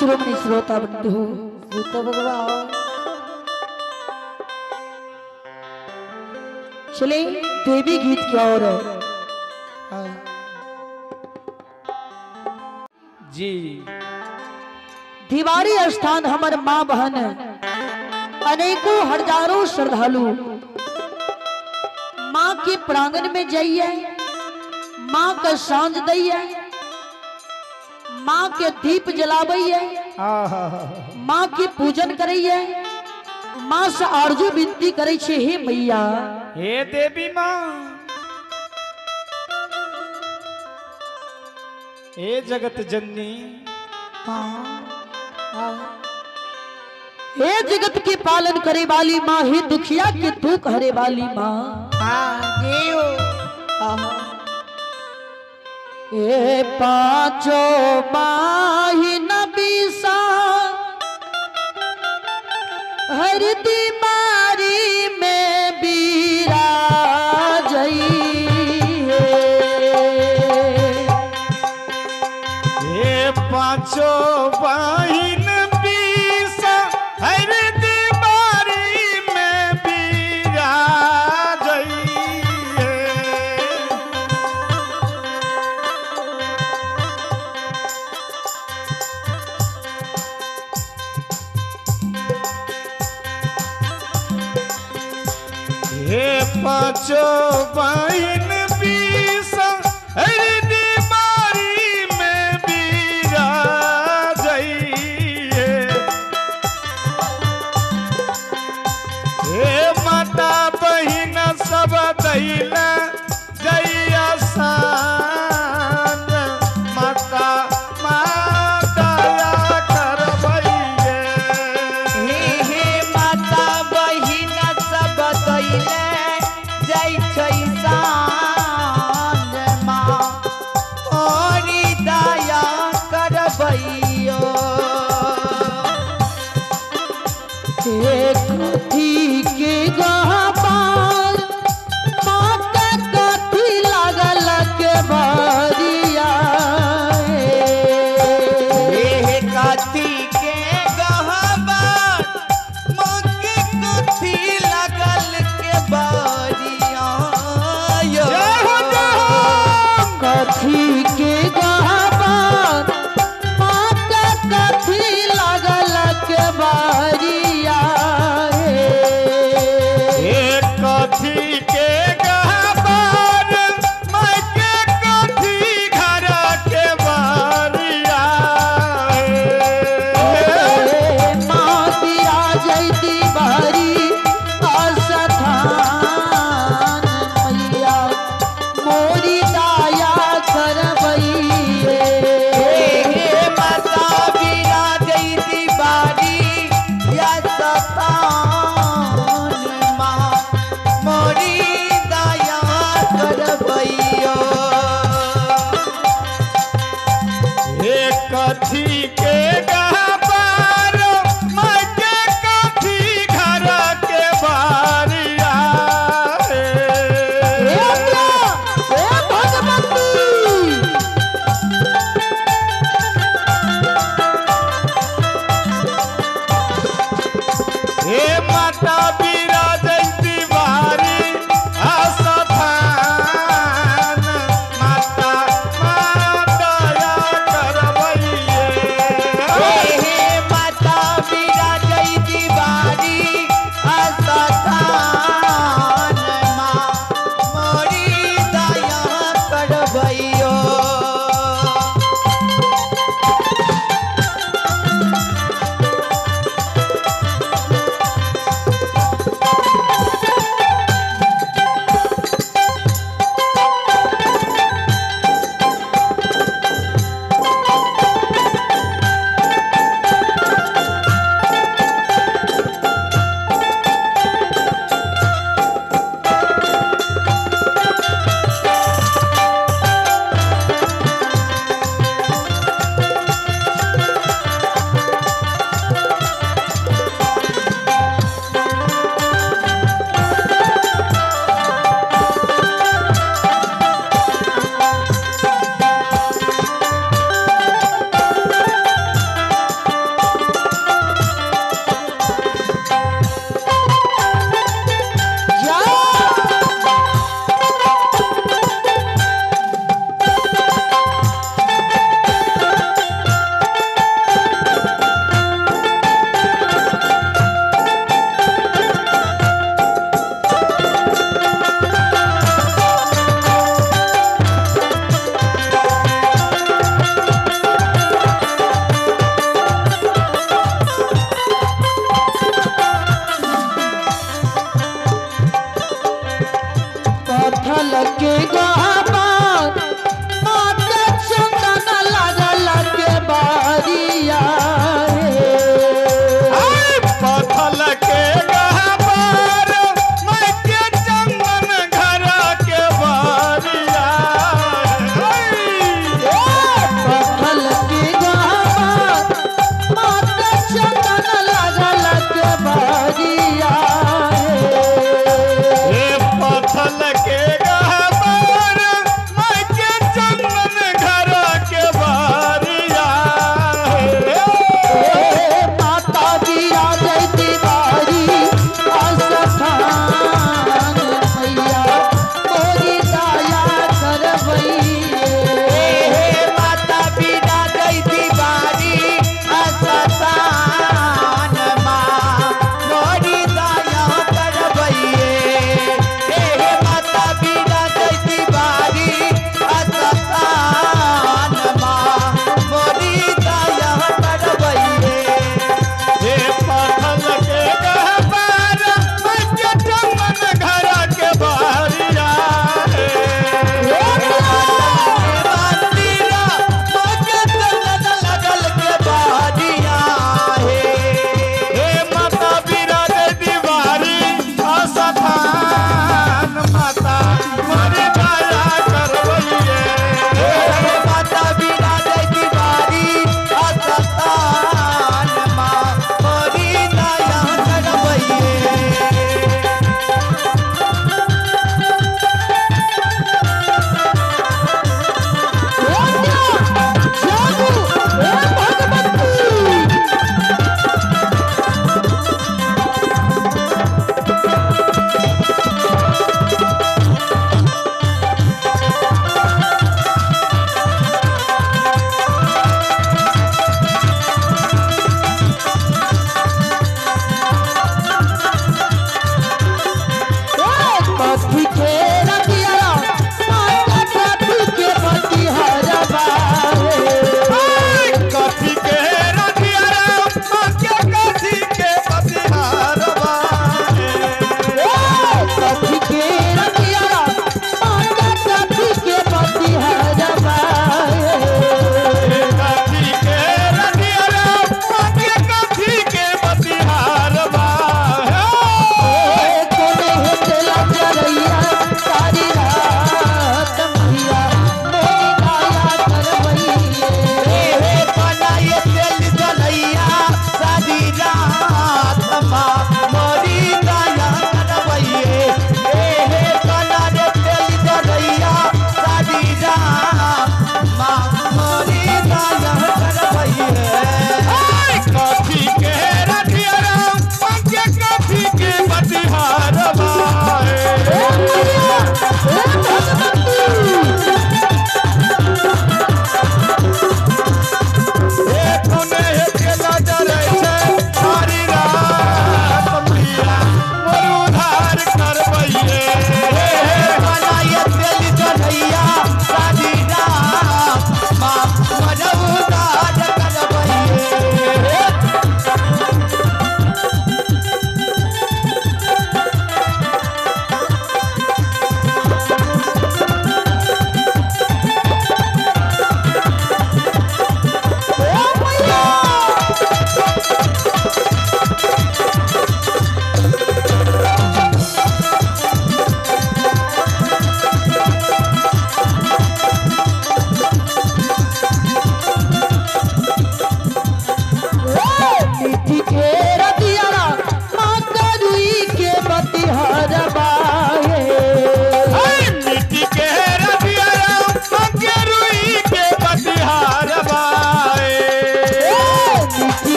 शिरोमणि श्रोता बंधु भगवान चले देवी गीत की ओर जी। दीवारी स्थान हमार माँ बहन अनेकों हजारों श्रद्धालु माँ के प्रांगण में जाइए, माँ का सांझ दैया, माँ के दीप जलावैया, माँ के पूजन करैया, माँ से आरजू विनती करे छे, हे मैया हे देवी माँ, हे जगत जननी, हे जगत के पालन करे वाली माँ, हे दुखिया के दुख हरे वाली माँ। ए पांचों माही नबीसा हर बीमारी में बीरा जइए, हे पांचों बहिन बीसा हर बीमारी में बीरा जइए। हे पांचों बहिन बीसा हर बीमारी में बीरा जइए। हे माता बहिन सब दैला जइया सान, माता दया करबैये। हे माता बहिन सब दैले जाइ छै सान, माँ ओरी दया करबैयो। कथी के गहपार माता कथी लागल के बरिया, हे कथी के गहबर मके कथी लगल के बरिया यो। कथी के गहपार माता कथी लागल के बरिया, हे कथी के गहबर मके कथी घर के बरिया। माँ दिया जैती बहरी अस्थान, मैया मोरी दया करबैये। हे माता बिना जैती बारी या सतान, माँ मोरी दया करबैयो। हे कथी के गहबर मके कथी घर के बरिया। हे भगवती हे माता विराजती बारी आस्थान, माता दया करबैये। हे माता बिना जैती बारी अस्थान, माँ मोरी दया करबैयो।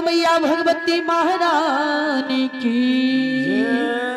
मैया भगवती महारानी की।